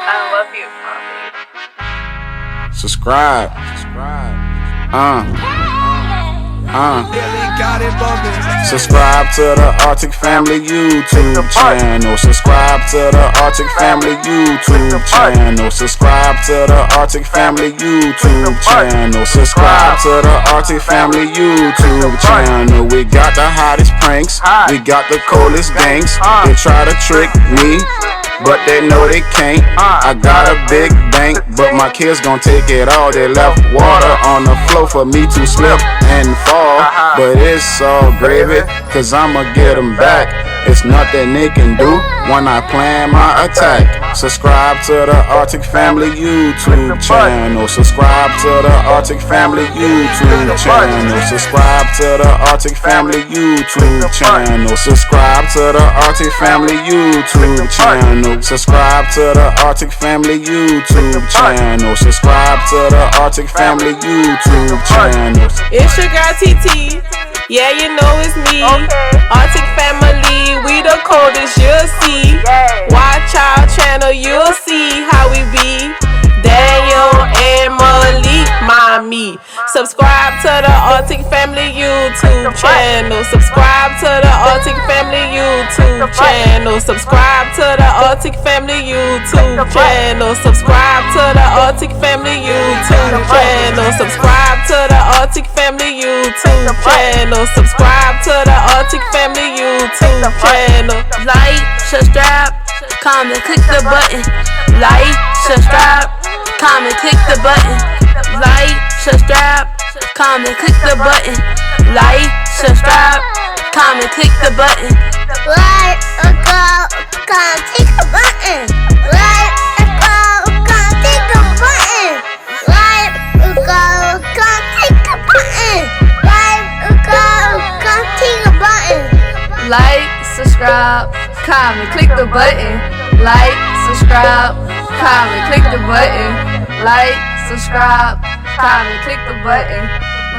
I love you, mommy. Subscribe. Subscribe to the Arctic Family YouTube channel. Subscribe to the Arctic Family YouTube channel. Subscribe to the Arctic Family YouTube channel. Subscribe to the Arctic Family YouTube channel. We got the hottest pranks. We got the coldest gangs. They try to trick me, but they know they can't. I got a big bank, but my kids gon' take it all. They left water on the floor for me to slip and fall, but it's all gravy, cause I'ma get them back. It's nothing they can do when I plan my attack. Subscribe to the Arctic Family YouTube channel. Subscribe to the Arctic Family YouTube channel. Subscribe to the Arctic Family YouTube channel. Subscribe to the Arctic Family YouTube channel. Subscribe to the Arctic Family YouTube channel. Subscribe to the Arctic Family YouTube channel. It's your girl TT. Yeah, you know it's me. Arctic Family, we the coldest, you'll see. Watch our channel, you'll see how we be. Daniel and Malik, mommy. Subscribe to the Arctic Family YouTube channel. Subscribe to the Arctic Family YouTube channel. Subscribe to the Arctic Family YouTube channel. Subscribe to the Arctic Family YouTube channel. Subscribe to the Arctic Family YouTube channel. Subscribe to the Arctic Family YouTube channel. Like, subscribe, comment, click the button. Like, subscribe, comment, click the button. Like, subscribe, comment, click the button. Like, subscribe, comment, click the button. Like, comment, click the button. Like, comment, click the button. Like, comment, click the button. Like, comment, click the button. Like, subscribe, comment, click the button. Like, subscribe, comment, click the button. Like, subscribe, comment, click the button.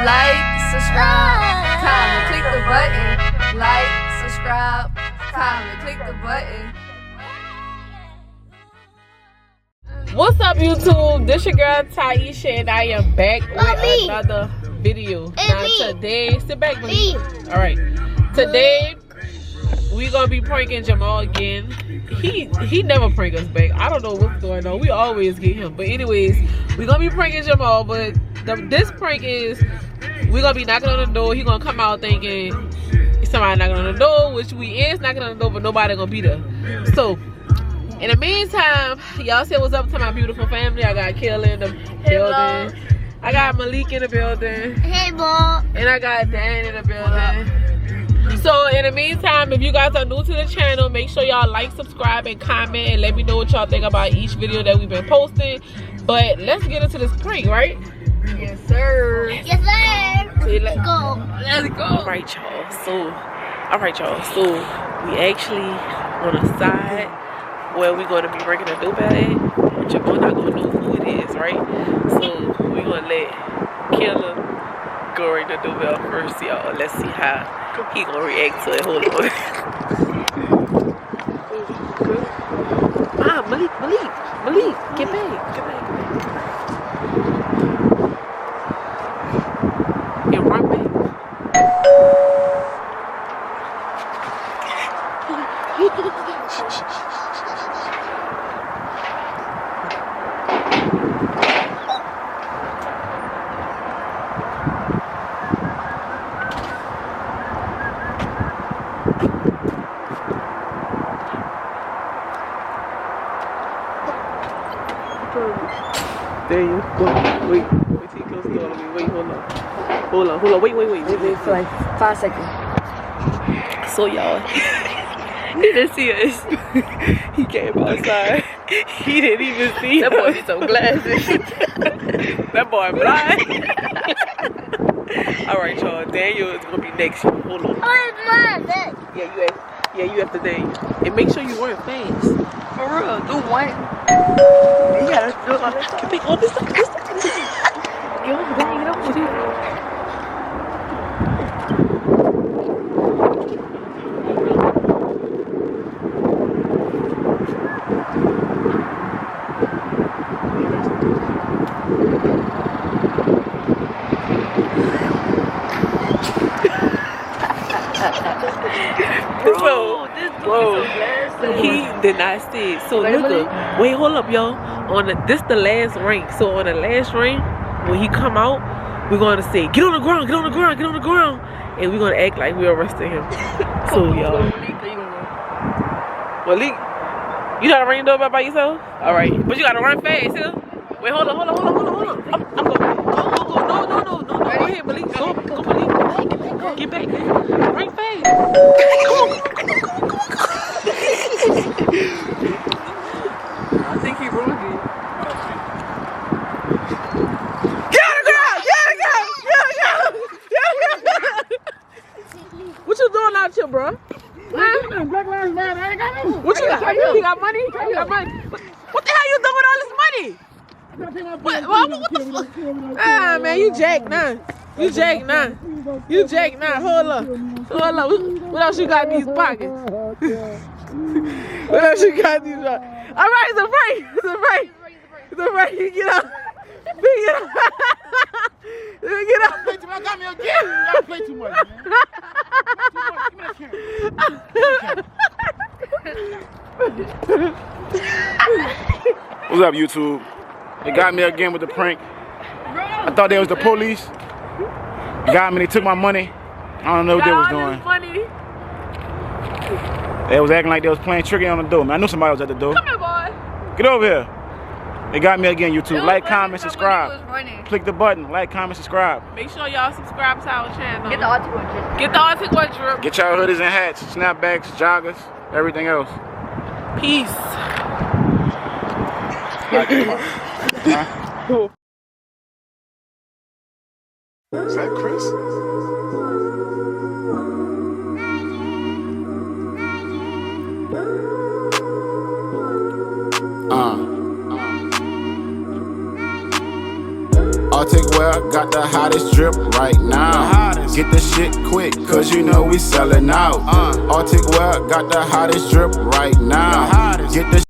Like, subscribe, comment, click the button. Like, subscribe, comment, click the button. What's up, YouTube? This your girl Taisha, and I am back with another video. Now today, sit back, please. All right, today we gonna be pranking Jamal again. He never prank us back. I don't know what's going on. We always get him. But anyways, we gonna be pranking Jamal. But this prank is we gonna be knocking on the door. He gonna come out thinking somebody knocking on the door, which we is knocking on the door, but nobody gonna be there. So in the meantime, y'all say what's up to my beautiful family. I got Kayla in the building. I got Malik in the building. Hey, Bob. And I got Dan in the building. So in the meantime, if you guys are new to the channel, make sure y'all like, subscribe, and comment, and let me know what y'all think about each video that we've been posting. But let's get into this prank, right? Yes, sir. Yes, sir. Let's go. Let's go. All right, y'all. So we actually on a side where we're going to be breaking a DoorBell at. Jamal not going to know who it is, right? So we're going to let Kayla go ring the DoorBell first, y'all. Let's see how he gonna react to it. Hold on. Malik, get back. And run back. Daniel, wait till he comes to all of me. Wait, hold on. Wait For like 5 seconds. So y'all, he didn't see us. He came outside. He didn't even see us. That boy needs some glasses. That boy blind. Alright, y'all, Daniel is gonna be next. Hold on. Yeah, you have to Daniel. And make sure you weren't fast. For real, do one. You gotta do it like that. Can make all this stuff. Yo, bang it up with you. Did not see it. So nigga, wait, hold up, yo. This the last rank. So on the last rank, when he come out, we're gonna say, get on the ground, get on the ground, get on the ground. And we're gonna act like we arrested him. So yo. Malik, you gotta ring the doorbell by yourself? Alright. But you gotta run fast, huh? Wait, hold on. I'm going. No. Go ahead, Malik. Go, Malik. Go. Get back. Ring fast. Come on. I think he ruined it. Get on the ground! What you doing out here, bro? Black Lives Matter. I ain't got no. What you got? You got money? What the hell you doing with all this money? What the fuck? Ah, man, you jack now. You jack now. Hold up. What else you got in these pockets? What else you got in these pockets? All right, it's a break. You get up. Get up. I got me again. Y'all play too much, man. Give me that camera. What's up, YouTube? They got me again with the prank. I thought they was the police. They got me, they took my money. I don't know what they was doing. They was acting like they was playing tricky on the door, man. I knew somebody was at the door. Come here, boy. Get over here. They got me again, YouTube. Like, comment, subscribe. Click the button. Like, comment, subscribe. Make sure y'all subscribe to our channel. Get the article drip. Get the article drip. Get y'all hoodies and hats, snapbacks, joggers, everything else. Peace. Is that Chris? Arctic Wear got the hottest drip right now. Get the shit quick, cause you know we sellin' out. Arctic Wear got the hottest drip right now. Get the